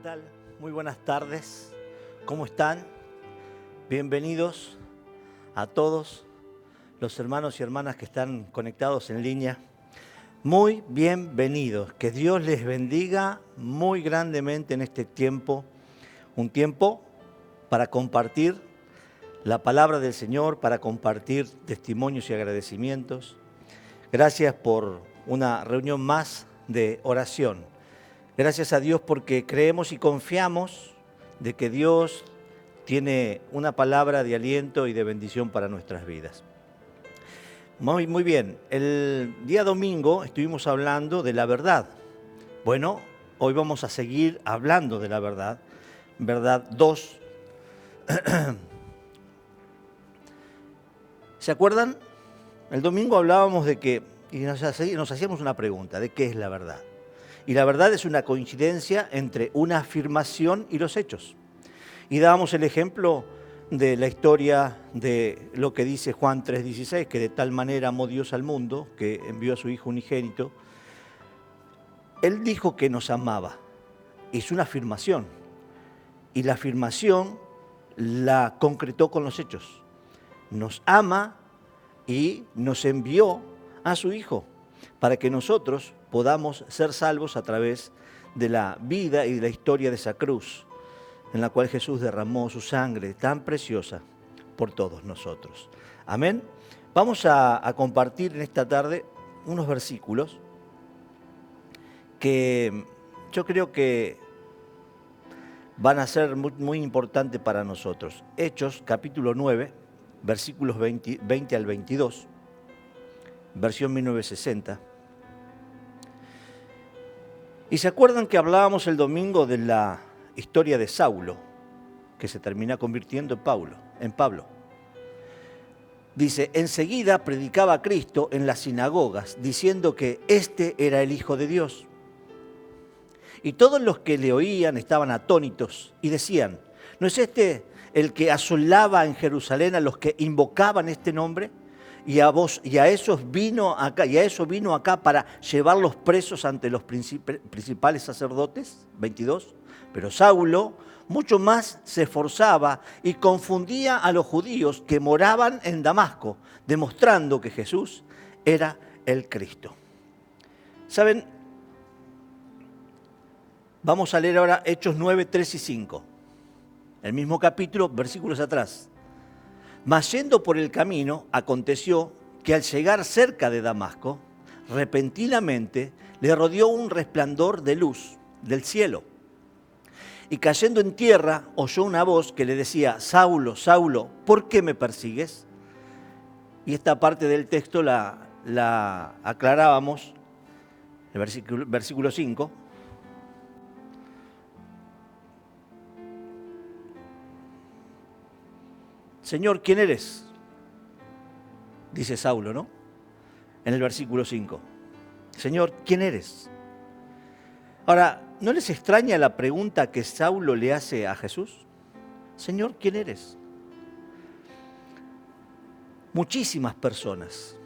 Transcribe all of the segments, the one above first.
tal? Muy buenas tardes. ¿Cómo están? Bienvenidos a todos los hermanos y hermanas que están conectados en línea. Muy bienvenidos. Que Dios les bendiga muy grandemente en este tiempo. Un tiempo para compartir la palabra del Señor, para compartir testimonios y agradecimientos. Gracias por una reunión más de oración. Gracias a Dios porque creemos y confiamos de que Dios tiene una palabra de aliento y de bendición para nuestras vidas. Muy bien, el día domingo estuvimos hablando de la verdad. Bueno, hoy vamos a seguir hablando de la verdad. Verdad 2. ¿Se acuerdan? El domingo hablábamos de que, y nos hacíamos una pregunta, ¿de qué es la verdad? Y la verdad es una coincidencia entre una afirmación y los hechos. Y dábamos el ejemplo de la historia de lo que dice Juan 3:16, que de tal manera amó Dios al mundo, que envió a su Hijo unigénito. Él dijo que nos amaba. Es una afirmación. Y la afirmación la concretó con los hechos. Nos ama y nos envió a su Hijo para que nosotros podamos ser salvos a través de la vida y de la historia de esa cruz, en la cual Jesús derramó su sangre tan preciosa por todos nosotros. Amén. Vamos a compartir en esta tarde unos versículos que yo creo que van a ser muy importantes para nosotros. Hechos, capítulo 9, versículos 20 al 22, versión 1960. ¿Y se acuerdan que hablábamos el domingo de la historia de Saulo, que se termina convirtiendo en Pablo? Dice, enseguida predicaba a Cristo en las sinagogas, diciendo que este era el Hijo de Dios. Y todos los que le oían estaban atónitos y decían, ¿no es este el que asolaba en Jerusalén a los que invocaban este nombre? Y a eso vino acá para llevarlos presos ante los principales sacerdotes. 22. Pero Saulo mucho más se esforzaba y confundía a los judíos que moraban en Damasco, demostrando que Jesús era el Cristo. ¿Saben? Vamos a leer ahora Hechos 9, 3 y 5. El mismo capítulo, versículos atrás. Mas yendo por el camino, aconteció que al llegar cerca de Damasco, repentinamente le rodeó un resplandor de luz del cielo. Y cayendo en tierra, oyó una voz que le decía, Saulo, Saulo, ¿por qué me persigues? Y esta parte del texto la aclarábamos, el versículo 5. Señor, ¿quién eres? Dice Saulo, ¿no? En el versículo 5. Señor, ¿quién eres? Ahora, ¿no les extraña la pregunta que Saulo le hace a Jesús? Señor, ¿quién eres? Muchísimas personas,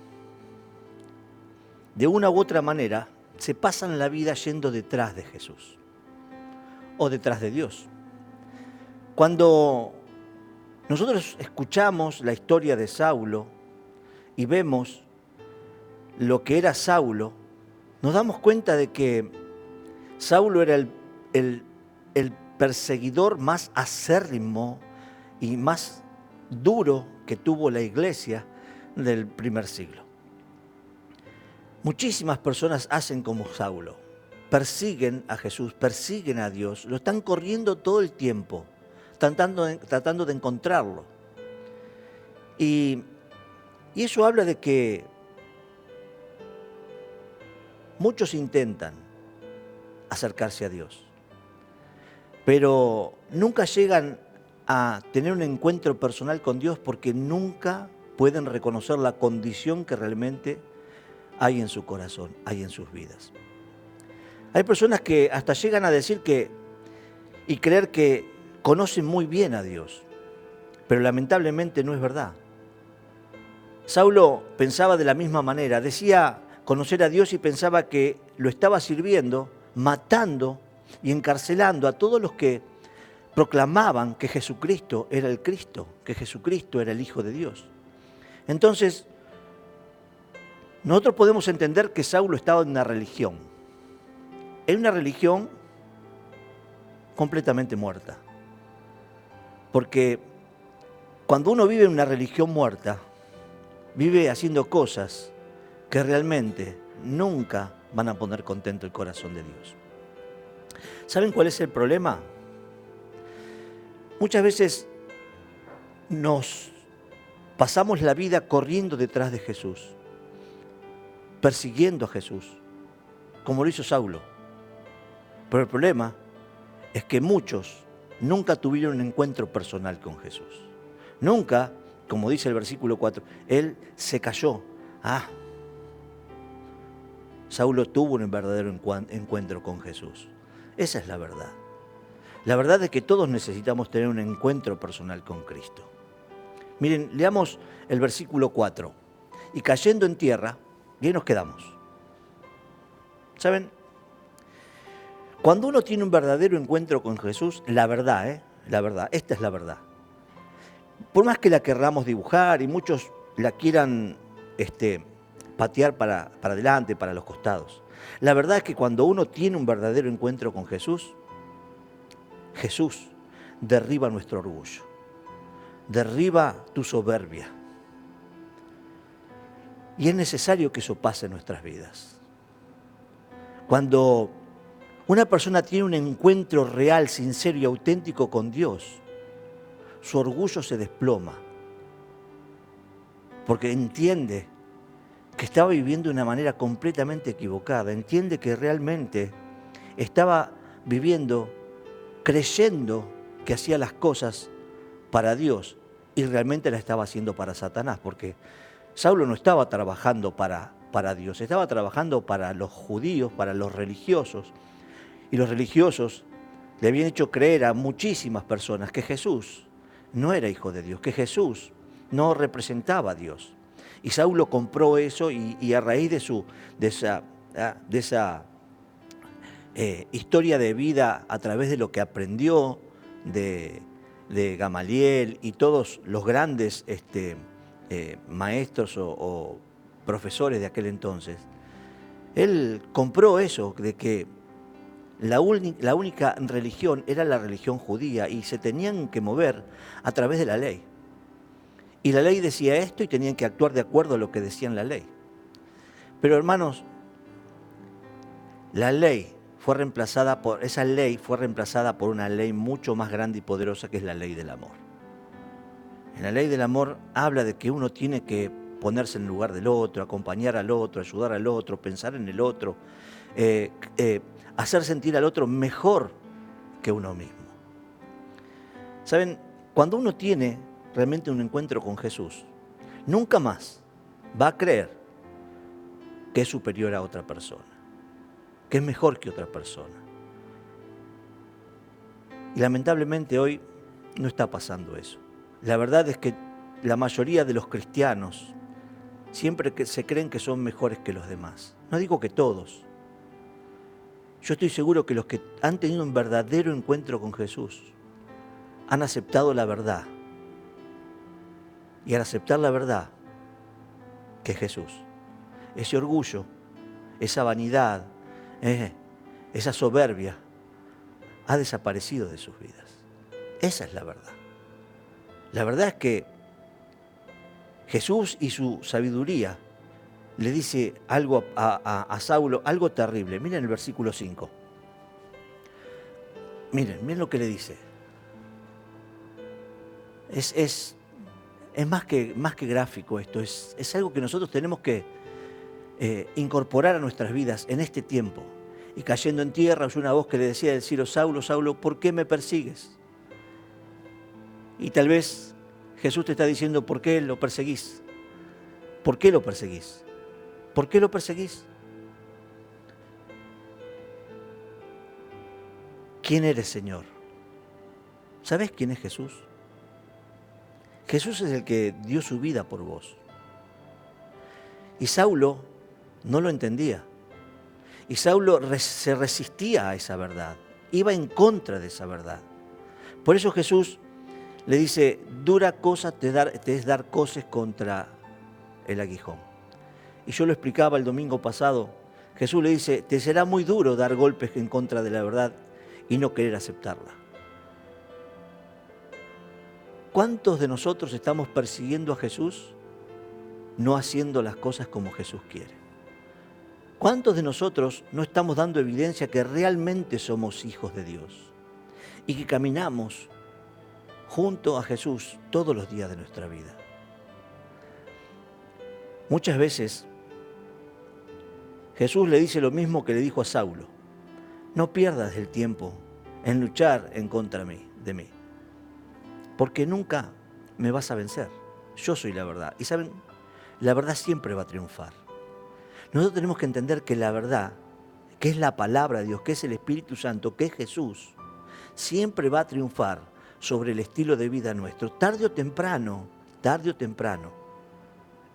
de una u otra manera, se pasan la vida yendo detrás de Jesús o detrás de Dios. Cuando nosotros escuchamos la historia de Saulo y vemos lo que era Saulo, nos damos cuenta de que Saulo era el perseguidor más acérrimo y más duro que tuvo la iglesia del primer siglo. Muchísimas personas hacen como Saulo, persiguen a Jesús, persiguen a Dios, lo están corriendo todo el tiempo, tratando de encontrarlo. Y eso habla de que muchos intentan acercarse a Dios, pero nunca llegan a tener un encuentro personal con Dios porque nunca pueden reconocer la condición que realmente hay en su corazón, hay en sus vidas. Hay personas que hasta llegan a decir y creer que conocen muy bien a Dios, pero lamentablemente no es verdad. Saulo pensaba de la misma manera, decía conocer a Dios y pensaba que lo estaba sirviendo, matando y encarcelando a todos los que proclamaban que Jesucristo era el Cristo, que Jesucristo era el Hijo de Dios. Entonces, nosotros podemos entender que Saulo estaba en una religión completamente muerta. Porque cuando uno vive en una religión muerta, vive haciendo cosas que realmente nunca van a poner contento el corazón de Dios. ¿Saben cuál es el problema? Muchas veces nos pasamos la vida corriendo detrás de Jesús, persiguiendo a Jesús, como lo hizo Saulo. Pero el problema es que muchos nunca tuvieron un encuentro personal con Jesús. Nunca, como dice el versículo 4, él se cayó. Saulo tuvo un verdadero encuentro con Jesús. Esa es la verdad. La verdad es que todos necesitamos tener un encuentro personal con Cristo. Miren, leamos el versículo 4. Y cayendo en tierra, y ahí nos quedamos. ¿Saben? Cuando uno tiene un verdadero encuentro con Jesús, la verdad, esta es la verdad. Por más que la querramos dibujar y muchos la quieran patear para adelante, para los costados. La verdad es que cuando uno tiene un verdadero encuentro con Jesús, Jesús derriba nuestro orgullo, derriba tu soberbia. Y es necesario que eso pase en nuestras vidas. Cuando una persona tiene un encuentro real, sincero y auténtico con Dios, su orgullo se desploma, porque entiende que estaba viviendo de una manera completamente equivocada, entiende que realmente estaba viviendo, creyendo que hacía las cosas para Dios y realmente las estaba haciendo para Satanás, porque Saulo no estaba trabajando para Dios, estaba trabajando para los judíos, para los religiosos, y los religiosos le habían hecho creer a muchísimas personas que Jesús no era hijo de Dios, que Jesús no representaba a Dios. Y Saulo compró eso y a raíz de esa historia de vida, a través de lo que aprendió de Gamaliel y todos los grandes maestros o profesores de aquel entonces, él compró eso, de que la única religión era la religión judía y se tenían que mover a través de la ley. Y la ley decía esto y tenían que actuar de acuerdo a lo que decía en la ley. Pero hermanos, esa ley fue reemplazada por una ley mucho más grande y poderosa, que es la ley del amor. En la ley del amor habla de que uno tiene que ponerse en el lugar del otro, acompañar al otro, ayudar al otro, pensar en el otro, hacer sentir al otro mejor que uno mismo. ¿Saben? Cuando uno tiene realmente un encuentro con Jesús, nunca más va a creer que es superior a otra persona, que es mejor que otra persona. Y lamentablemente hoy no está pasando eso. La verdad es que la mayoría de los cristianos siempre se creen que son mejores que los demás. No digo que todos. Yo estoy seguro que los que han tenido un verdadero encuentro con Jesús han aceptado la verdad. Y al aceptar la verdad, que es Jesús, ese orgullo, esa vanidad, esa soberbia, ha desaparecido de sus vidas. Esa es la verdad. La verdad es que Jesús y su sabiduría le dice algo a Saulo, algo terrible. Miren el versículo 5. Miren lo que le dice. Es más que gráfico esto, es algo que nosotros tenemos que incorporar a nuestras vidas en este tiempo. Y cayendo en tierra, oyó una voz que le decía del cielo: Saulo, Saulo, ¿por qué me persigues? Y tal vez Jesús te está diciendo: ¿por qué lo perseguís? ¿Por qué lo perseguís? ¿Por qué lo perseguís? ¿Quién eres, Señor? ¿Sabés quién es Jesús? Jesús es el que dio su vida por vos. Y Saulo no lo entendía. Y Saulo se resistía a esa verdad. iba en contra de esa verdad. Por eso Jesús le dice, dura cosa te es dar coces contra el aguijón. Y yo lo explicaba el domingo pasado. Jesús le dice, te será muy duro dar golpes en contra de la verdad y no querer aceptarla. ¿Cuántos de nosotros estamos persiguiendo a Jesús no haciendo las cosas como Jesús quiere? ¿Cuántos de nosotros no estamos dando evidencia que realmente somos hijos de Dios y que caminamos junto a Jesús todos los días de nuestra vida? Muchas veces Jesús le dice lo mismo que le dijo a Saulo: no pierdas el tiempo en luchar en contra de mí, porque nunca me vas a vencer. Yo soy la verdad. Y saben, la verdad siempre va a triunfar. Nosotros tenemos que entender que la verdad, que es la palabra de Dios, que es el Espíritu Santo, que es Jesús, siempre va a triunfar sobre el estilo de vida nuestro. Tarde o temprano,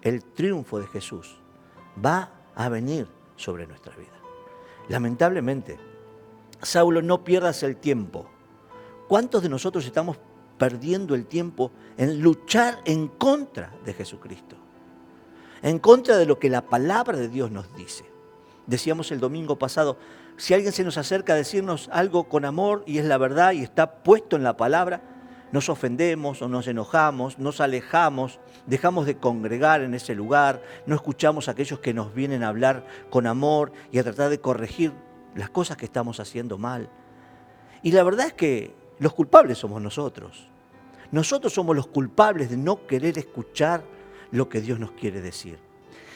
el triunfo de Jesús va a venir sobre nuestra vida. Lamentablemente, Saulo, no pierdas el tiempo. ¿Cuántos de nosotros estamos perdiendo el tiempo en luchar en contra de Jesucristo? En contra de lo que la palabra de Dios nos dice. Decíamos el domingo pasado, si alguien se nos acerca a decirnos algo con amor y es la verdad y está puesto en la palabra, nos ofendemos o nos enojamos, nos alejamos, dejamos de congregar en ese lugar, no escuchamos a aquellos que nos vienen a hablar con amor y a tratar de corregir las cosas que estamos haciendo mal. Y la verdad es que los culpables somos nosotros. Nosotros somos los culpables de no querer escuchar lo que Dios nos quiere decir.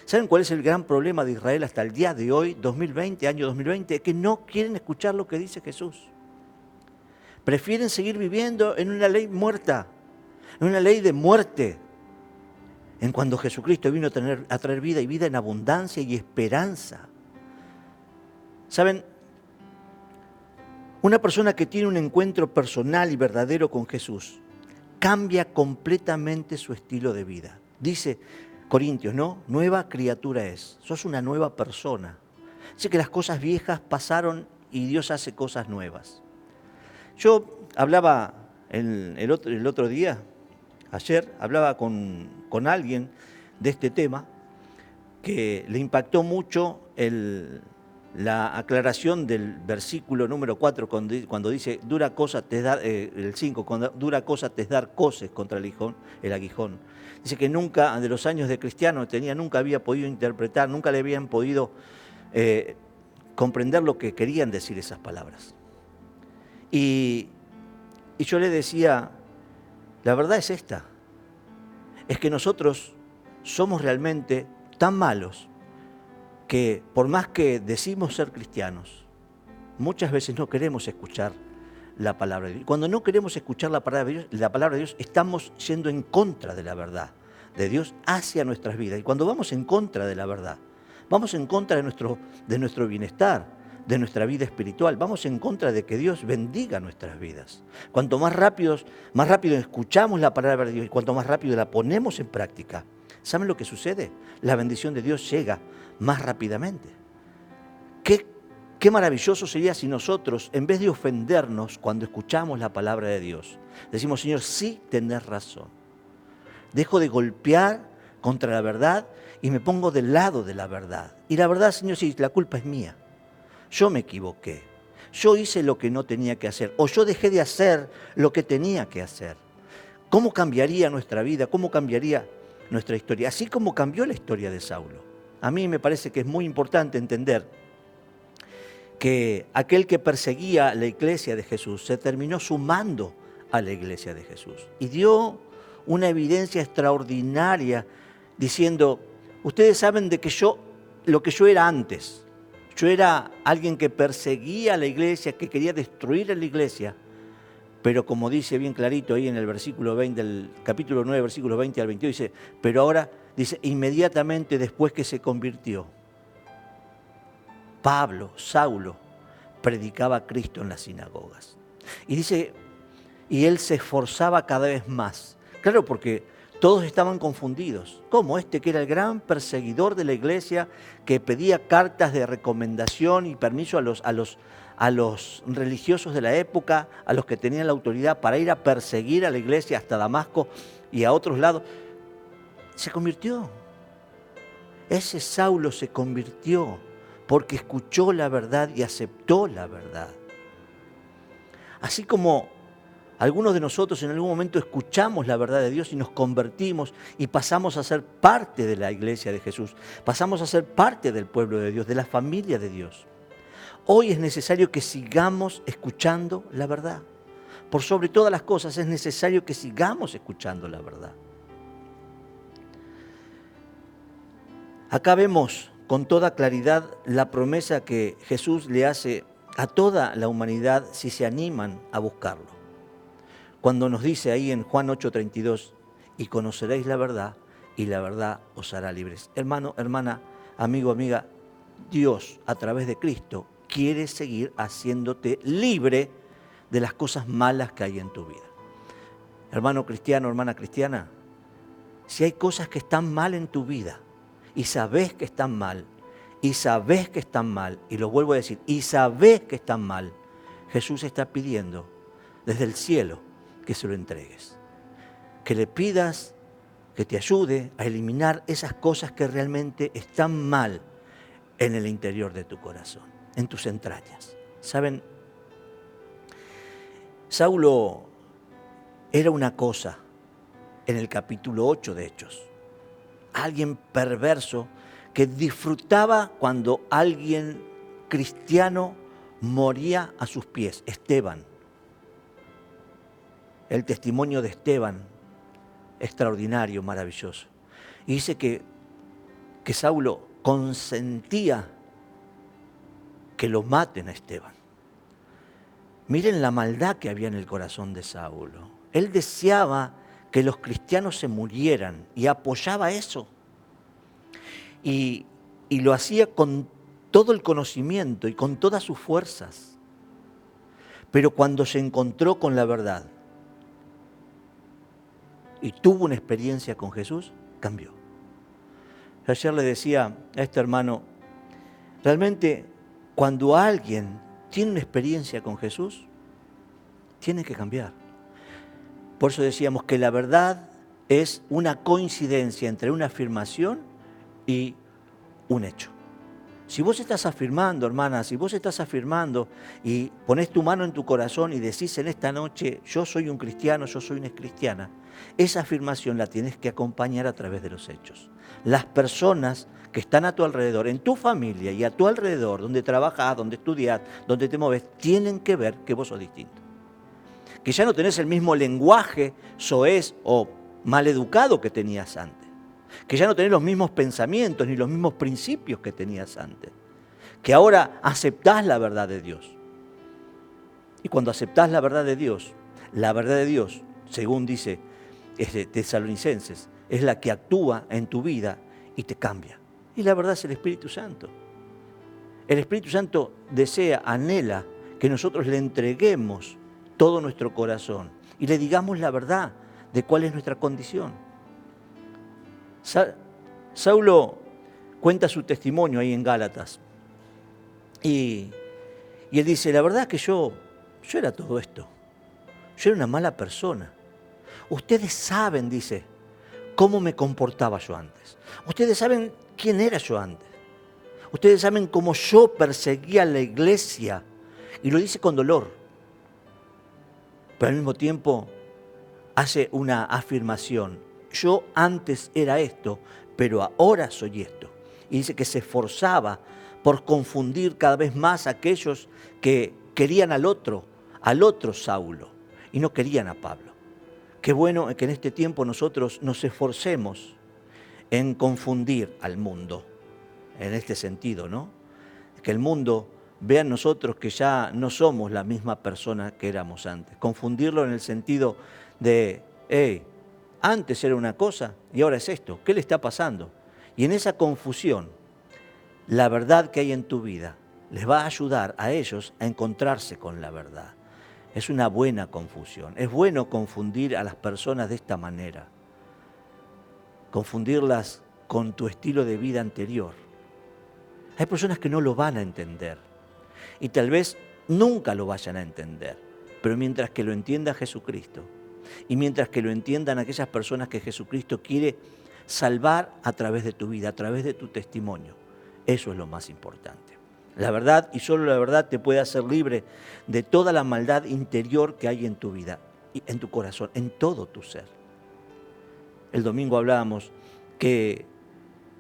¿Saben cuál es el gran problema de Israel hasta el día de hoy, 2020, año 2020? Que no quieren escuchar lo que dice Jesús. Prefieren seguir viviendo en una ley muerta, en una ley de muerte, en cuando Jesucristo vino a traer vida y vida en abundancia y esperanza. ¿Saben? Una persona que tiene un encuentro personal y verdadero con Jesús cambia completamente su estilo de vida. Dice Corintios, ¿no? Nueva criatura es. Sos una nueva persona. Dice que las cosas viejas pasaron y Dios hace cosas nuevas. Yo hablaba el otro día, ayer, hablaba con alguien de este tema que le impactó mucho la aclaración del versículo número 4 cuando dice, dura cosa te es dar, el 5, cuando dura cosa te es dar coces contra el aguijón. Dice que nunca, de los años de cristiano, nunca había podido interpretar, nunca le habían podido comprender lo que querían decir esas palabras. Y yo le decía, la verdad es esta, es que nosotros somos realmente tan malos que por más que decimos ser cristianos, muchas veces no queremos escuchar la palabra de Dios. Cuando no queremos escuchar la palabra de Dios, estamos yendo en contra de la verdad de Dios hacia nuestras vidas. Y cuando vamos en contra de la verdad, vamos en contra de nuestro bienestar, de nuestra vida espiritual, vamos en contra de que Dios bendiga nuestras vidas. Cuanto más rápido escuchamos la palabra de Dios y cuanto más rápido la ponemos en práctica, ¿saben lo que sucede? La bendición de Dios llega más rápidamente. Qué maravilloso sería si nosotros, en vez de ofendernos cuando escuchamos la palabra de Dios, decimos, Señor, sí tenés razón. Dejo de golpear contra la verdad y me pongo del lado de la verdad. Y la verdad, Señor, sí, la culpa es mía. Yo me equivoqué. Yo hice lo que no tenía que hacer. O yo dejé de hacer lo que tenía que hacer. ¿Cómo cambiaría nuestra vida? ¿Cómo cambiaría nuestra historia? Así como cambió la historia de Saulo. A mí me parece que es muy importante entender que aquel que perseguía la iglesia de Jesús se terminó sumando a la iglesia de Jesús. Y dio una evidencia extraordinaria diciendo, ustedes saben de que lo que yo era antes, yo era alguien que perseguía a la iglesia, que quería destruir a la iglesia, pero como dice bien clarito ahí en el versículo 20, del capítulo 9, versículos 20 al 22, dice, pero ahora, dice, inmediatamente después que se convirtió, Saulo, predicaba a Cristo en las sinagogas. Y dice, y él se esforzaba cada vez más. Claro, porque todos estaban confundidos. ¿Cómo? Que era el gran perseguidor de la iglesia, que pedía cartas de recomendación y permiso a los religiosos de la época, a los que tenían la autoridad para ir a perseguir a la iglesia hasta Damasco y a otros lados. Se convirtió. Ese Saulo se convirtió porque escuchó la verdad y aceptó la verdad. Así como algunos de nosotros en algún momento escuchamos la verdad de Dios y nos convertimos y pasamos a ser parte de la iglesia de Jesús, pasamos a ser parte del pueblo de Dios, de la familia de Dios. Hoy es necesario que sigamos escuchando la verdad. Por sobre todas las cosas es necesario que sigamos escuchando la verdad. Acá vemos con toda claridad la promesa que Jesús le hace a toda la humanidad si se animan a buscarlo. Cuando nos dice ahí en Juan 8:32, y conoceréis la verdad, y la verdad os hará libres. Hermano, hermana, amigo, amiga, Dios a través de Cristo quiere seguir haciéndote libre de las cosas malas que hay en tu vida. Hermano cristiano, hermana cristiana, si hay cosas que están mal en tu vida, y sabés que están mal, y sabés que están mal, y lo vuelvo a decir, y sabés que están mal, Jesús está pidiendo desde el cielo que se lo entregues. Que le pidas que te ayude a eliminar esas cosas que realmente están mal en el interior de tu corazón, en tus entrañas. ¿Saben? Saulo era una cosa en el capítulo 8 de Hechos. Alguien perverso que disfrutaba cuando alguien cristiano moría a sus pies. Esteban. El testimonio de Esteban, extraordinario, maravilloso. Y dice que Saulo consentía que lo maten a Esteban. Miren la maldad que había en el corazón de Saulo. Él deseaba que los cristianos se murieran y apoyaba eso. Y lo hacía con todo el conocimiento y con todas sus fuerzas. Pero cuando se encontró con la verdad y tuvo una experiencia con Jesús, cambió. Ayer le decía a este hermano, realmente cuando alguien tiene una experiencia con Jesús, tiene que cambiar. Por eso decíamos que la verdad es una coincidencia entre una afirmación y un hecho. Si vos estás afirmando, hermana, si vos estás afirmando y ponés tu mano en tu corazón y decís en esta noche, yo soy un cristiano, yo soy una cristiana, esa afirmación la tienes que acompañar a través de los hechos. Las personas que están a tu alrededor, en tu familia y a tu alrededor, donde trabajás, donde estudiás, donde te mueves, tienen que ver que vos sos distinto. Que ya no tenés el mismo lenguaje soez o maleducado que tenías antes. Que ya no tenés los mismos pensamientos ni los mismos principios que tenías antes. Que ahora aceptás la verdad de Dios. Y cuando aceptás la verdad de Dios, según dice Tesalonicenses, es la que actúa en tu vida y te cambia. Y la verdad es el Espíritu Santo. El Espíritu Santo desea, anhela que nosotros le entreguemos todo nuestro corazón y le digamos la verdad de cuál es nuestra condición. Saulo cuenta su testimonio ahí en Gálatas y él dice, la verdad es que yo era todo esto, yo era una mala persona. Ustedes saben, dice, cómo me comportaba yo antes. Ustedes saben quién era yo antes. Ustedes saben cómo yo perseguía a la iglesia y lo dice con dolor. Pero al mismo tiempo hace una afirmación. Yo antes era esto, pero ahora soy esto. Y dice que se esforzaba por confundir cada vez más a aquellos que querían al otro Saulo, y no querían a Pablo. Qué bueno que en este tiempo nosotros nos esforcemos en confundir al mundo, en este sentido, ¿no? Que el mundo vea en nosotros que ya no somos la misma persona que éramos antes. Confundirlo en el sentido de, antes era una cosa y ahora es esto. ¿Qué le está pasando? Y en esa confusión, la verdad que hay en tu vida les va a ayudar a ellos a encontrarse con la verdad. Es una buena confusión. Es bueno confundir a las personas de esta manera. Confundirlas con tu estilo de vida anterior. Hay personas que no lo van a entender. Y tal vez nunca lo vayan a entender. Pero mientras que lo entienda Jesucristo y mientras que lo entiendan aquellas personas que Jesucristo quiere salvar a través de tu vida, a través de tu testimonio, eso es lo más importante. La verdad y solo la verdad te puede hacer libre de toda la maldad interior que hay en tu vida, en tu corazón, en todo tu ser. El domingo hablábamos que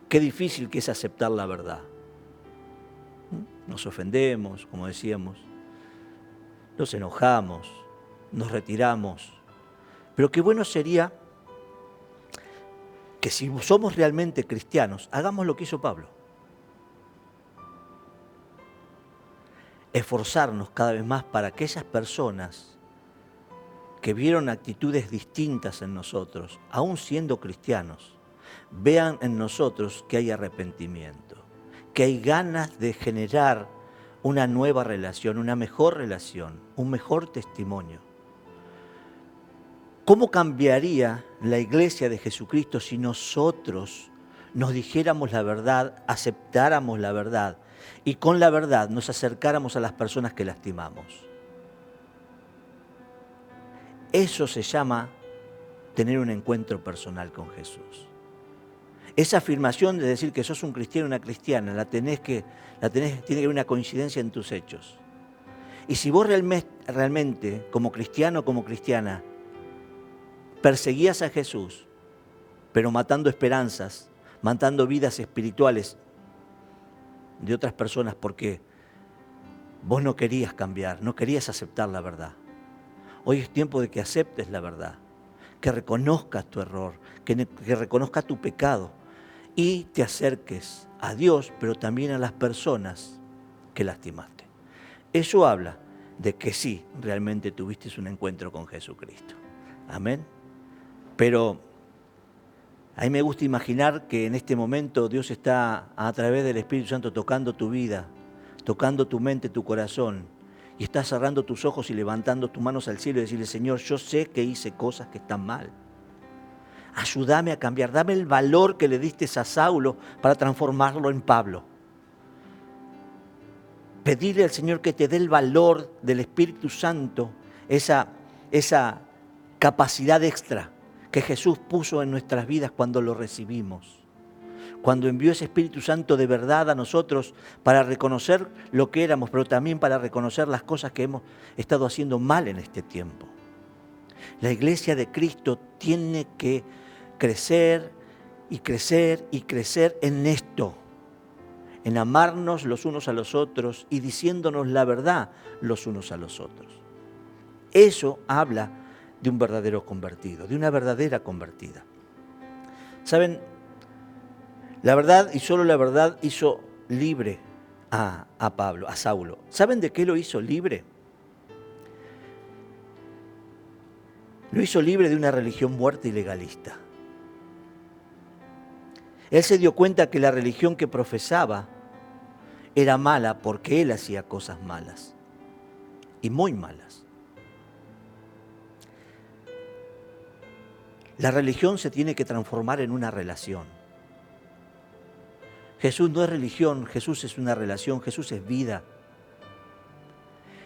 qué difícil que es aceptar la verdad. Nos ofendemos, como decíamos, nos enojamos, nos retiramos. Pero qué bueno sería que si somos realmente cristianos, hagamos lo que hizo Pablo. Esforzarnos cada vez más para que esas personas que vieron actitudes distintas en nosotros, aún siendo cristianos, vean en nosotros que hay arrepentimiento, que hay ganas de generar una nueva relación, una mejor relación, un mejor testimonio. ¿Cómo cambiaría la iglesia de Jesucristo si nosotros nos dijéramos la verdad, aceptáramos la verdad y con la verdad nos acercáramos a las personas que lastimamos? Eso se llama tener un encuentro personal con Jesús. Esa afirmación de decir que sos un cristiano o una cristiana, tiene que haber una coincidencia en tus hechos. Y si vos realmente, como cristiano o como cristiana, perseguías a Jesús, pero matando esperanzas, matando vidas espirituales de otras personas porque vos no querías cambiar, no querías aceptar la verdad. Hoy es tiempo de que aceptes la verdad, que reconozcas tu error, que reconozcas tu pecado y te acerques a Dios, pero también a las personas que lastimaste. Eso habla de que sí, realmente tuviste un encuentro con Jesucristo. Amén. Pero a mí me gusta imaginar que en este momento Dios está a través del Espíritu Santo tocando tu vida, tocando tu mente, tu corazón, y estás cerrando tus ojos y levantando tus manos al cielo y decirle: Señor, yo sé que hice cosas que están mal. Ayúdame a cambiar, dame el valor que le diste a Saulo para transformarlo en Pablo. Pedirle al Señor que te dé el valor del Espíritu Santo, esa capacidad extra que Jesús puso en nuestras vidas cuando lo recibimos. Cuando envió ese Espíritu Santo de verdad a nosotros para reconocer lo que éramos, pero también para reconocer las cosas que hemos estado haciendo mal en este tiempo. La iglesia de Cristo tiene que crecer y crecer y crecer en esto, en amarnos los unos a los otros y diciéndonos la verdad los unos a los otros. Eso habla de un verdadero convertido, de una verdadera convertida. ¿Saben? La verdad y solo la verdad hizo libre a Pablo, a Saulo. ¿Saben de qué lo hizo libre? Lo hizo libre de una religión muerta y legalista. Él se dio cuenta que la religión que profesaba era mala porque él hacía cosas malas y muy malas. La religión se tiene que transformar en una relación. Jesús no es religión, Jesús es una relación, Jesús es vida.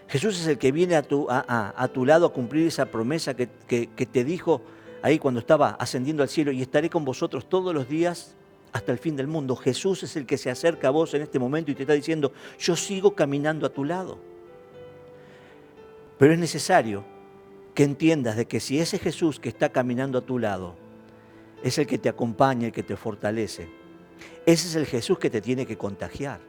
Jesús es el que viene a tu lado a cumplir esa promesa que te dijo ahí cuando estaba ascendiendo al cielo: y estaré con vosotros todos los días hasta el fin del mundo. Jesús es el que se acerca a vos en este momento y te está diciendo: yo sigo caminando a tu lado. Pero es necesario que entiendas de que si ese Jesús que está caminando a tu lado es el que te acompaña, el que te fortalece, ese es el Jesús que te tiene que contagiar.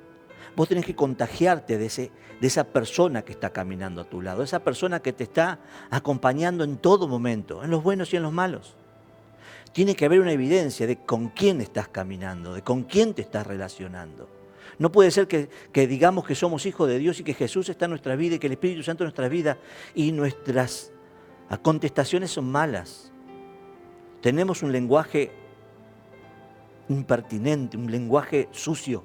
Vos tenés que contagiarte de esa persona que está caminando a tu lado, esa persona que te está acompañando en todo momento, en los buenos y en los malos. Tiene que haber una evidencia de con quién estás caminando, de con quién te estás relacionando. No puede ser que digamos que somos hijos de Dios y que Jesús está en nuestra vida y que el Espíritu Santo en nuestra vida y nuestras contestaciones son malas. Tenemos un lenguaje impertinente, un lenguaje sucio.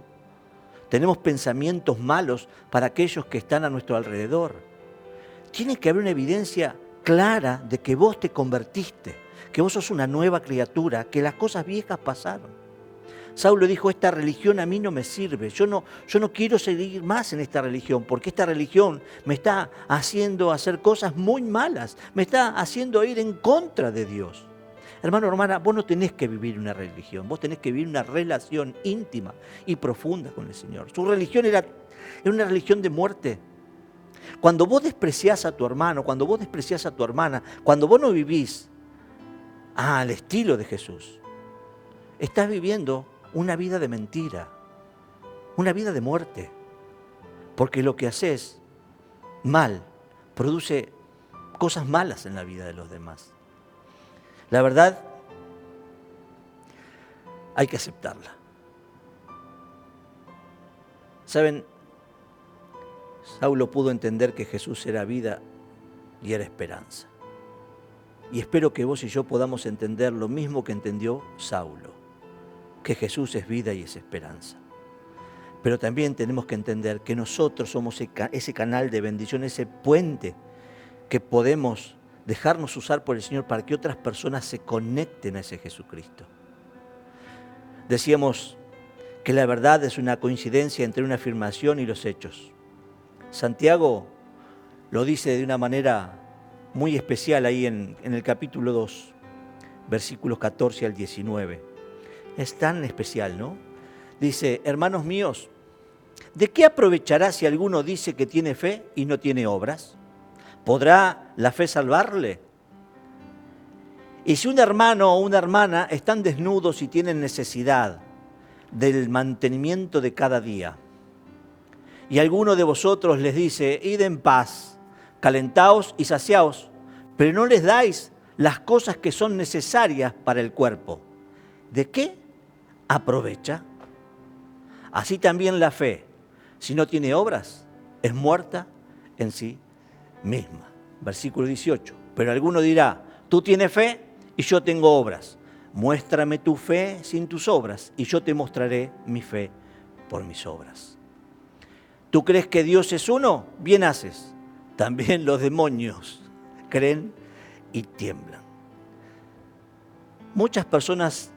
Tenemos pensamientos malos para aquellos que están a nuestro alrededor. Tiene que haber una evidencia clara de que vos te convertiste, que vos sos una nueva criatura, que las cosas viejas pasaron. Saulo dijo, esta religión a mí no me sirve, yo no quiero seguir más en esta religión, porque esta religión me está haciendo hacer cosas muy malas, me está haciendo ir en contra de Dios. Hermano, hermana, vos no tenés que vivir una religión, vos tenés que vivir una relación íntima y profunda con el Señor. Su religión era una religión de muerte. Cuando vos despreciás a tu hermano, cuando vos despreciás a tu hermana, cuando vos no vivís al estilo de Jesús, estás viviendo una vida de mentira, una vida de muerte, porque lo que haces mal produce cosas malas en la vida de los demás. La verdad, hay que aceptarla. ¿Saben? Saulo pudo entender que Jesús era vida y era esperanza. Y espero que vos y yo podamos entender lo mismo que entendió Saulo, que Jesús es vida y es esperanza. Pero también tenemos que entender que nosotros somos ese canal de bendición, ese puente que podemos dejarnos usar por el Señor para que otras personas se conecten a ese Jesucristo. Decíamos que la verdad es una coincidencia entre una afirmación y los hechos. Santiago lo dice de una manera muy especial ahí en el capítulo 2, versículos 14 al 19. Es tan especial, ¿no? Dice, hermanos míos, ¿de qué aprovechará si alguno dice que tiene fe y no tiene obras? ¿Podrá la fe salvarle? Y si un hermano o una hermana están desnudos y tienen necesidad del mantenimiento de cada día, y alguno de vosotros les dice, id en paz, calentaos y saciaos, pero no les dais las cosas que son necesarias para el cuerpo, ¿de qué aprovecha? Así también la fe, si no tiene obras, es muerta en sí misma. Versículo 18. Pero alguno dirá, tú tienes fe y yo tengo obras. Muéstrame tu fe sin tus obras y yo te mostraré mi fe por mis obras. ¿Tú crees que Dios es uno? Bien haces. También los demonios creen y tiemblan. Muchas personas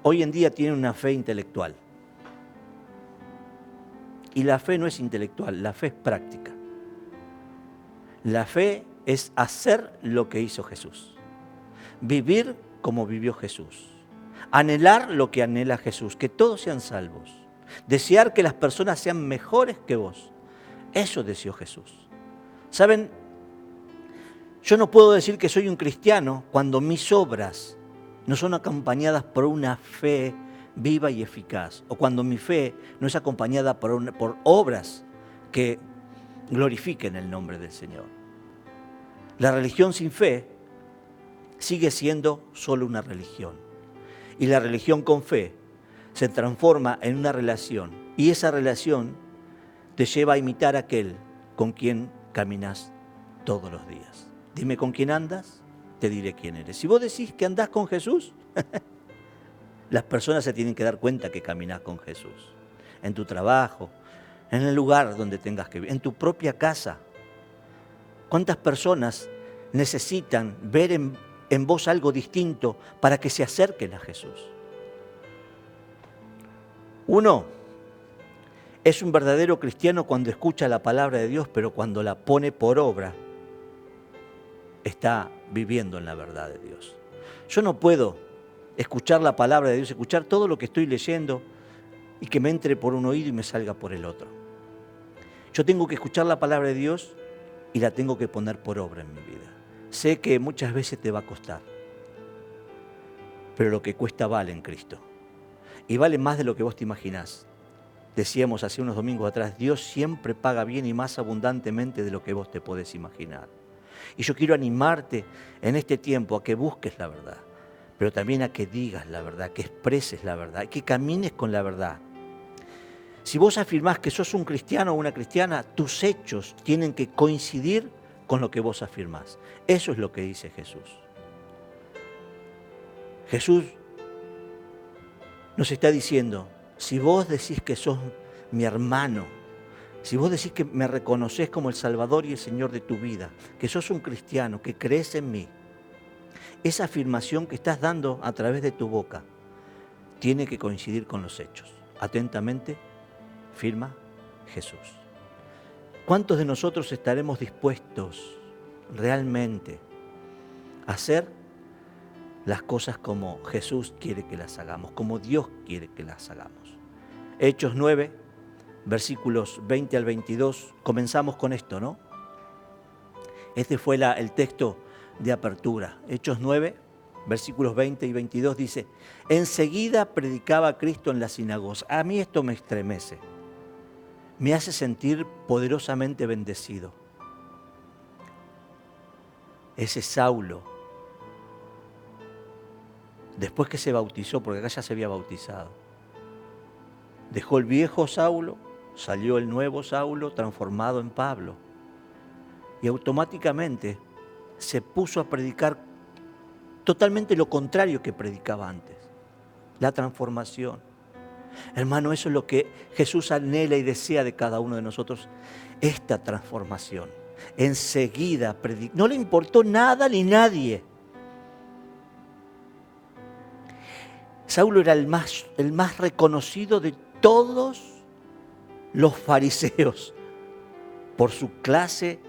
hoy en día tienen una fe intelectual. Y la fe no es intelectual, la fe es práctica. La fe es hacer lo que hizo Jesús. Vivir como vivió Jesús. Anhelar lo que anhela Jesús, que todos sean salvos. Desear que las personas sean mejores que vos. Eso deseó Jesús. ¿Saben? Yo no puedo decir que soy un cristiano cuando mis obras no son acompañadas por una fe viva y eficaz, o cuando mi fe no es acompañada por obras que glorifiquen el nombre del Señor. La religión sin fe sigue siendo solo una religión. Y la religión con fe se transforma en una relación. Y esa relación te lleva a imitar a aquel con quien caminas todos los días. Dime con quién andas, te diré quién eres. Si vos decís que andás con Jesús, las personas se tienen que dar cuenta que caminás con Jesús. En tu trabajo, en el lugar donde tengas que vivir, en tu propia casa. ¿Cuántas personas necesitan ver en vos algo distinto para que se acerquen a Jesús? Uno es un verdadero cristiano cuando escucha la palabra de Dios, pero cuando la pone por obra, está viviendo en la verdad de Dios. Yo no puedo escuchar la palabra de Dios, escuchar todo lo que estoy leyendo y que me entre por un oído y me salga por el otro. Yo tengo que escuchar la palabra de Dios y la tengo que poner por obra en mi vida. Sé que muchas veces te va a costar, pero lo que cuesta vale en Cristo. Y vale más de lo que vos te imaginás. Decíamos hace unos domingos atrás, Dios siempre paga bien y más abundantemente de lo que vos te podés imaginar. Y yo quiero animarte en este tiempo a que busques la verdad, pero también a que digas la verdad, que expreses la verdad, que camines con la verdad. Si vos afirmás que sos un cristiano o una cristiana, tus hechos tienen que coincidir con lo que vos afirmás. Eso es lo que dice Jesús. Jesús nos está diciendo, si vos decís que sos mi hermano, si vos decís que me reconocés como el Salvador y el Señor de tu vida, que sos un cristiano, que crees en mí, esa afirmación que estás dando a través de tu boca tiene que coincidir con los hechos. Atentamente, firma Jesús. ¿Cuántos de nosotros estaremos dispuestos realmente a hacer las cosas como Jesús quiere que las hagamos, como Dios quiere que las hagamos? Hechos 9, versículos 20 al 22, comenzamos con esto, ¿no? Este fue el texto de apertura. Hechos 9, versículos 20 y 22 dice: enseguida predicaba Cristo en las sinagogas. A mí esto me estremece, me hace sentir poderosamente bendecido. Ese Saulo, después que se bautizó, porque acá ya se había bautizado, dejó el viejo Saulo, salió el nuevo Saulo transformado en Pablo. Y automáticamente se puso a predicar totalmente lo contrario que predicaba antes. La transformación. Hermano, eso es lo que Jesús anhela y desea de cada uno de nosotros. Esta transformación. Enseguida predicó. No le importó nada ni nadie. Saulo era el más reconocido de todos los fariseos por su clase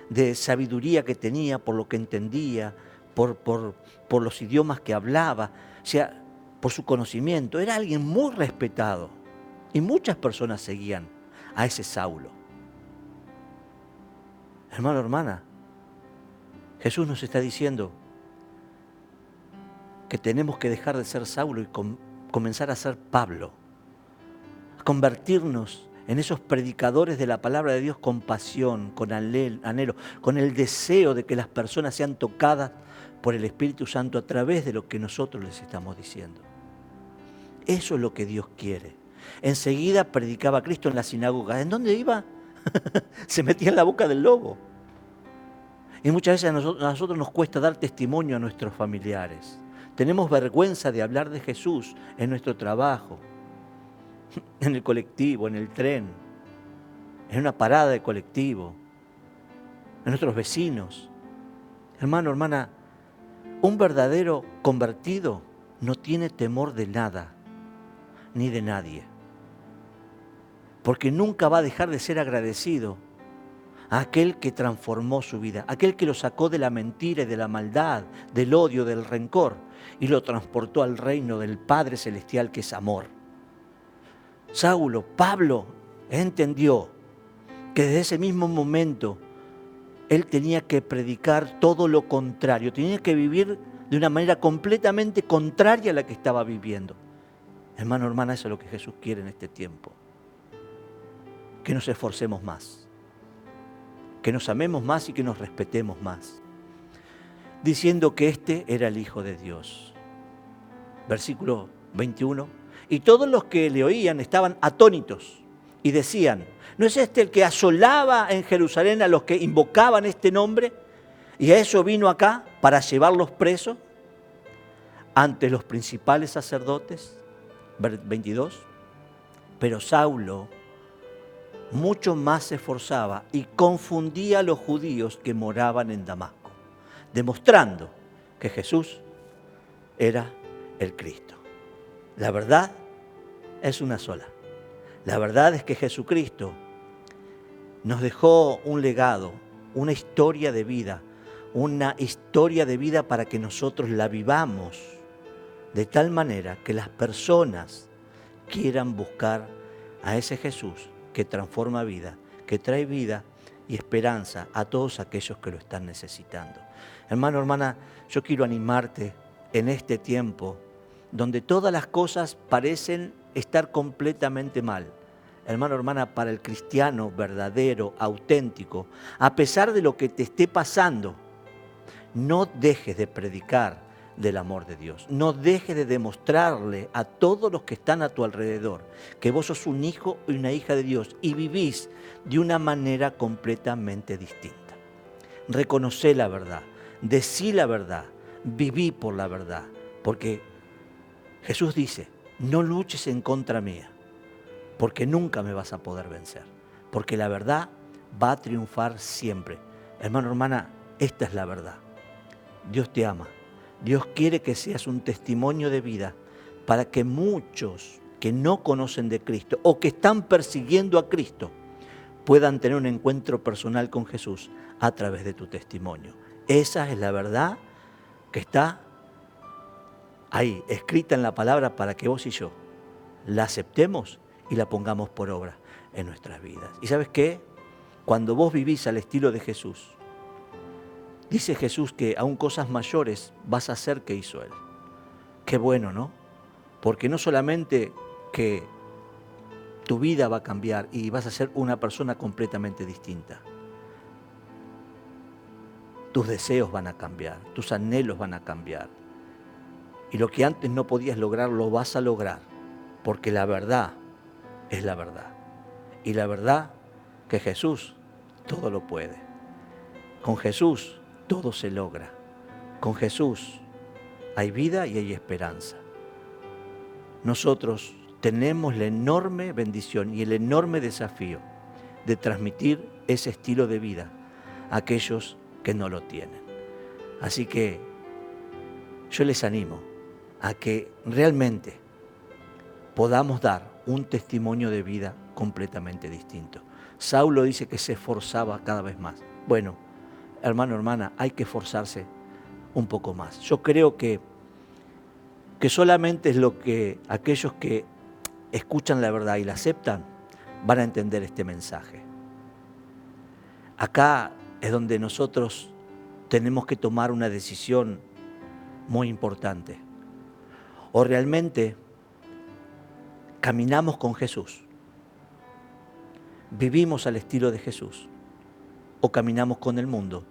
de sabiduría que tenía, por lo que entendía, por los idiomas que hablaba, o sea, por su conocimiento. Era alguien muy respetado y muchas personas seguían a ese Saulo. Hermano, hermana, Jesús nos está diciendo que tenemos que dejar de ser Saulo y comenzar a ser Pablo, a convertirnos en esos predicadores de la palabra de Dios con pasión, con anhelo, con el deseo de que las personas sean tocadas por el Espíritu Santo a través de lo que nosotros les estamos diciendo. Eso es lo que Dios quiere. Enseguida predicaba a Cristo en la sinagoga. ¿En dónde iba? Se metía en la boca del lobo. Y muchas veces a nosotros nos cuesta dar testimonio a nuestros familiares. Tenemos vergüenza de hablar de Jesús en nuestro trabajo, en el colectivo, en el tren, en una parada de colectivo, en nuestros vecinos. Hermano, hermana, un verdadero convertido no tiene temor de nada, ni de nadie, porque nunca va a dejar de ser agradecido a aquel que transformó su vida, aquel que lo sacó de la mentira y de la maldad, del odio, del rencor, y lo transportó al reino del Padre Celestial, que es amor. Saulo, Pablo, entendió que desde ese mismo momento él tenía que predicar todo lo contrario, tenía que vivir de una manera completamente contraria a la que estaba viviendo. Hermano, hermana, eso es lo que Jesús quiere en este tiempo. Que nos esforcemos más, que nos amemos más y que nos respetemos más, diciendo que este era el Hijo de Dios. Versículo 21. Y todos los que le oían estaban atónitos y decían: ¿no es este el que asolaba en Jerusalén a los que invocaban este nombre? Y a eso vino acá, para llevarlos presos ante los principales sacerdotes. 22. Pero Saulo mucho más se esforzaba y confundía a los judíos que moraban en Damasco, demostrando que Jesús era el Cristo. La verdad es una sola. La verdad es que Jesucristo nos dejó un legado, una historia de vida para que nosotros la vivamos de tal manera que las personas quieran buscar a ese Jesús que transforma vida, que trae vida y esperanza a todos aquellos que lo están necesitando. Hermano, hermana, yo quiero animarte en este tiempo donde todas las cosas parecen estar completamente mal. Hermano, hermana, para el cristiano verdadero, auténtico, a pesar de lo que te esté pasando, no dejes de predicar del amor de Dios. No dejes de demostrarle a todos los que están a tu alrededor que vos sos un hijo y una hija de Dios y vivís de una manera completamente distinta. Reconocé la verdad, decí la verdad, viví por la verdad, porque Jesús dice: no luches en contra mía, porque nunca me vas a poder vencer, porque la verdad va a triunfar siempre. Hermano, hermana, esta es la verdad. Dios te ama. Dios quiere que seas un testimonio de vida para que muchos que no conocen de Cristo o que están persiguiendo a Cristo puedan tener un encuentro personal con Jesús a través de tu testimonio. Esa es la verdad que está ahí, escrita en la palabra, para que vos y yo la aceptemos y la pongamos por obra en nuestras vidas. ¿Y sabes qué? Cuando vos vivís al estilo de Jesús, dice Jesús que aún cosas mayores vas a hacer que hizo Él. Qué bueno, ¿no? Porque no solamente que tu vida va a cambiar y vas a ser una persona completamente distinta. Tus deseos van a cambiar, tus anhelos van a cambiar. Y lo que antes no podías lograr, lo vas a lograr. Porque la verdad es la verdad. Y la verdad que Jesús todo lo puede. Con Jesús todo se logra. Con Jesús hay vida y hay esperanza. Nosotros tenemos la enorme bendición y el enorme desafío de transmitir ese estilo de vida a aquellos que no lo tienen. Así que yo les animo a que realmente podamos dar un testimonio de vida completamente distinto. Saulo dice que se esforzaba cada vez más. Bueno, hermano, hermana, hay que esforzarse un poco más. Yo creo que solamente es lo que aquellos que escuchan la verdad y la aceptan van a entender este mensaje. Acá es donde nosotros tenemos que tomar una decisión muy importante. O realmente caminamos con Jesús, vivimos al estilo de Jesús, o caminamos con el mundo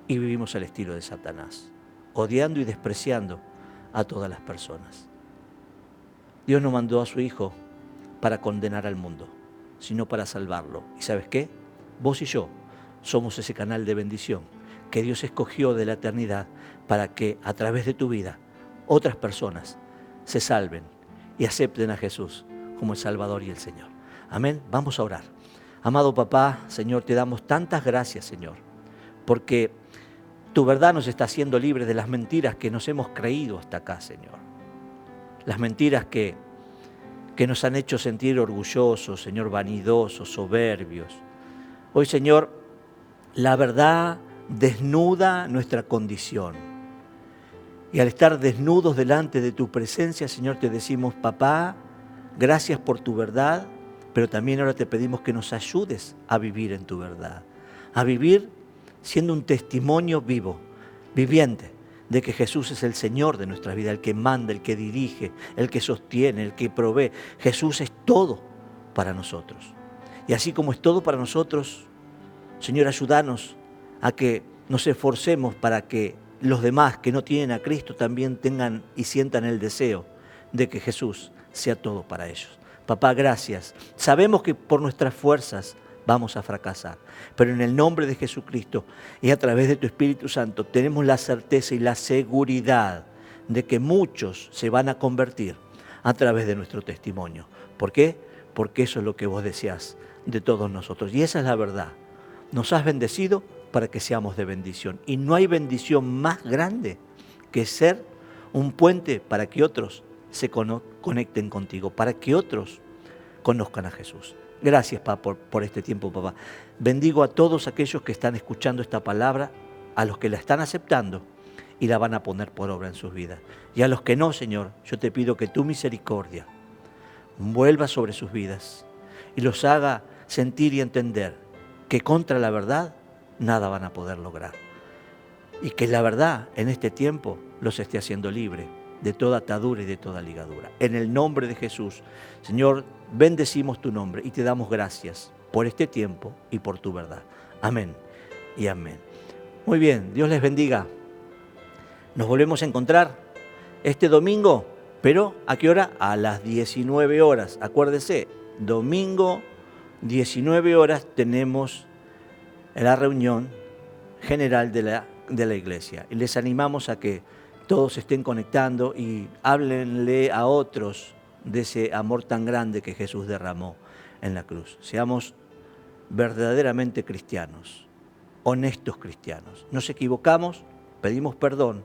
y vivimos al estilo de Satanás, odiando y despreciando a todas las personas. Dios no mandó a su Hijo para condenar al mundo, sino para salvarlo. ¿Y sabes qué? Vos y yo somos ese canal de bendición que Dios escogió de la eternidad para que a través de tu vida otras personas se salven y acepten a Jesús como el Salvador y el Señor. Amén. Vamos a orar. Amado papá, Señor, te damos tantas gracias, Señor, porque tu verdad nos está haciendo libres de las mentiras que nos hemos creído hasta acá, Señor. Las mentiras que nos han hecho sentir orgullosos, Señor, vanidosos, soberbios. Hoy, Señor, la verdad desnuda nuestra condición. Y al estar desnudos delante de tu presencia, Señor, te decimos, papá, gracias por tu verdad, pero también ahora te pedimos que nos ayudes a vivir en tu verdad, a vivir siendo un testimonio vivo, viviente, de que Jesús es el Señor de nuestra vida, el que manda, el que dirige, el que sostiene, el que provee. Jesús es todo para nosotros. Y así como es todo para nosotros, Señor, ayúdanos a que nos esforcemos para que los demás que no tienen a Cristo también tengan y sientan el deseo de que Jesús sea todo para ellos. Papá, gracias. Sabemos que por nuestras fuerzas vamos a fracasar, pero en el nombre de Jesucristo y a través de tu Espíritu Santo tenemos la certeza y la seguridad de que muchos se van a convertir a través de nuestro testimonio. ¿Por qué? Porque eso es lo que vos deseás de todos nosotros. Y esa es la verdad. Nos has bendecido para que seamos de bendición. Y no hay bendición más grande que ser un puente para que otros se conecten contigo, para que otros conozcan a Jesús. Gracias, papá, por este tiempo, papá. Bendigo a todos aquellos que están escuchando esta palabra, a los que la están aceptando y la van a poner por obra en sus vidas. Y a los que no, Señor, yo te pido que tu misericordia vuelva sobre sus vidas y los haga sentir y entender que contra la verdad nada van a poder lograr. Y que la verdad en este tiempo los esté haciendo libre de toda atadura y de toda ligadura. En el nombre de Jesús, Señor, bendecimos tu nombre y te damos gracias por este tiempo y por tu verdad. Amén y amén. Muy bien, Dios les bendiga. Nos volvemos a encontrar este domingo, pero ¿a qué hora? A las 19 horas. Acuérdese, domingo 19 horas tenemos la reunión general de la iglesia. Y les animamos a que todos se estén conectando y háblenle a otros de ese amor tan grande que Jesús derramó en la cruz. Seamos verdaderamente cristianos, honestos cristianos. Nos equivocamos, pedimos perdón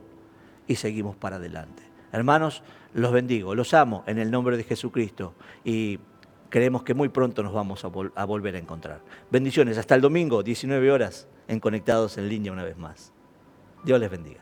y seguimos para adelante. Hermanos, los bendigo, los amo en el nombre de Jesucristo y creemos que muy pronto nos vamos a volver a encontrar. Bendiciones, hasta el domingo, 19 horas, en Conectados en Línea una vez más. Dios les bendiga.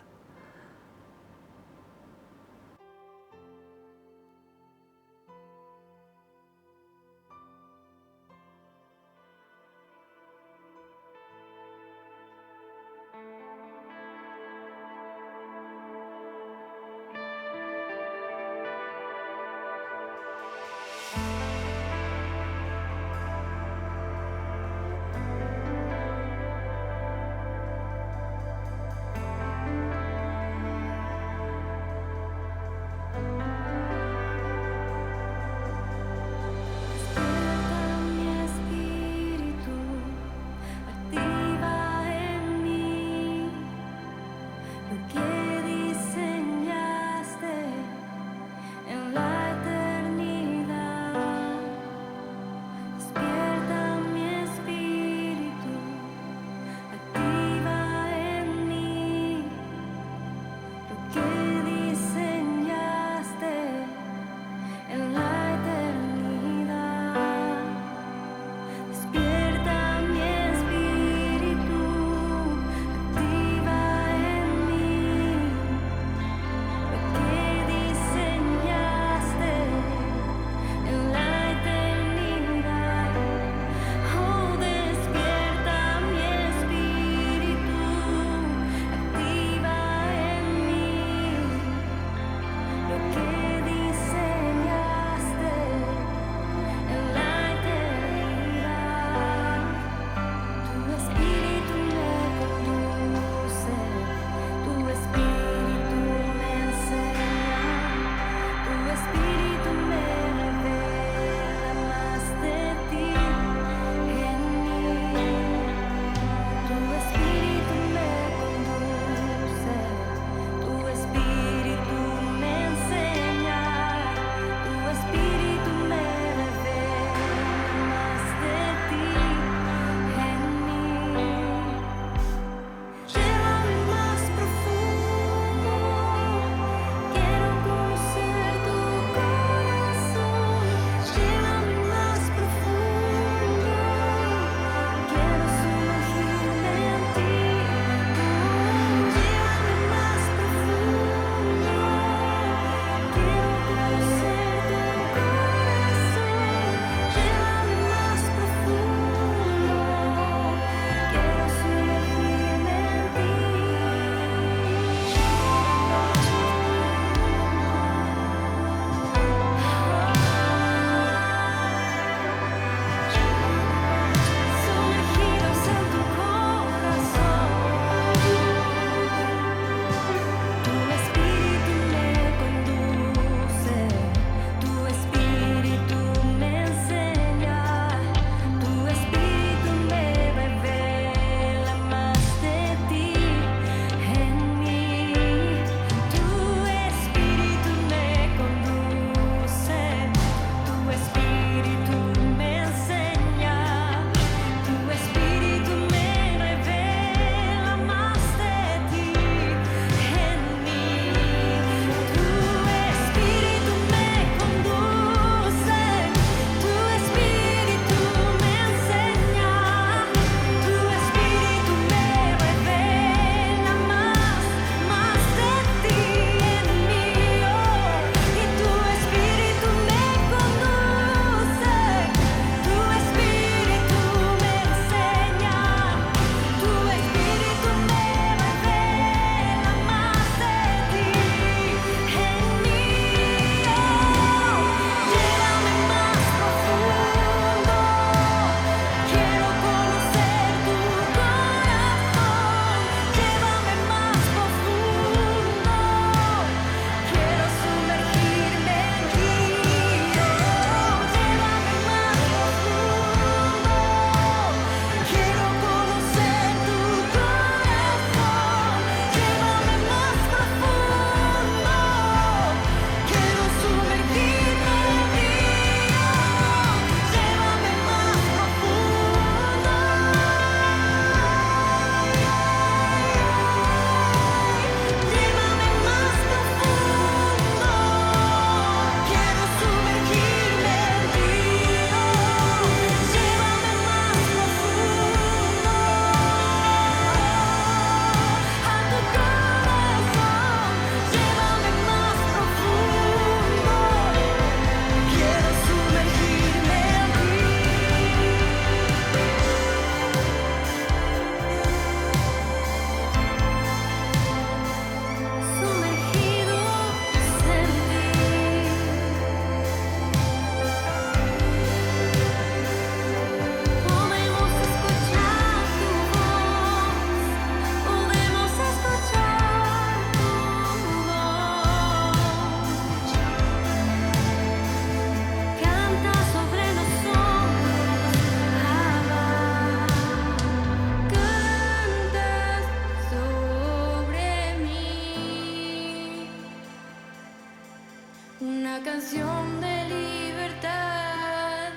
Una canción de libertad,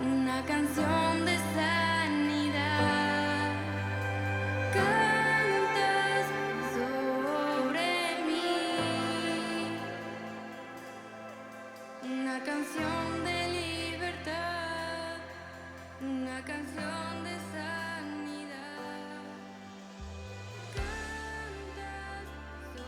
una canción de sanidad. Cantas sobre mí, una canción de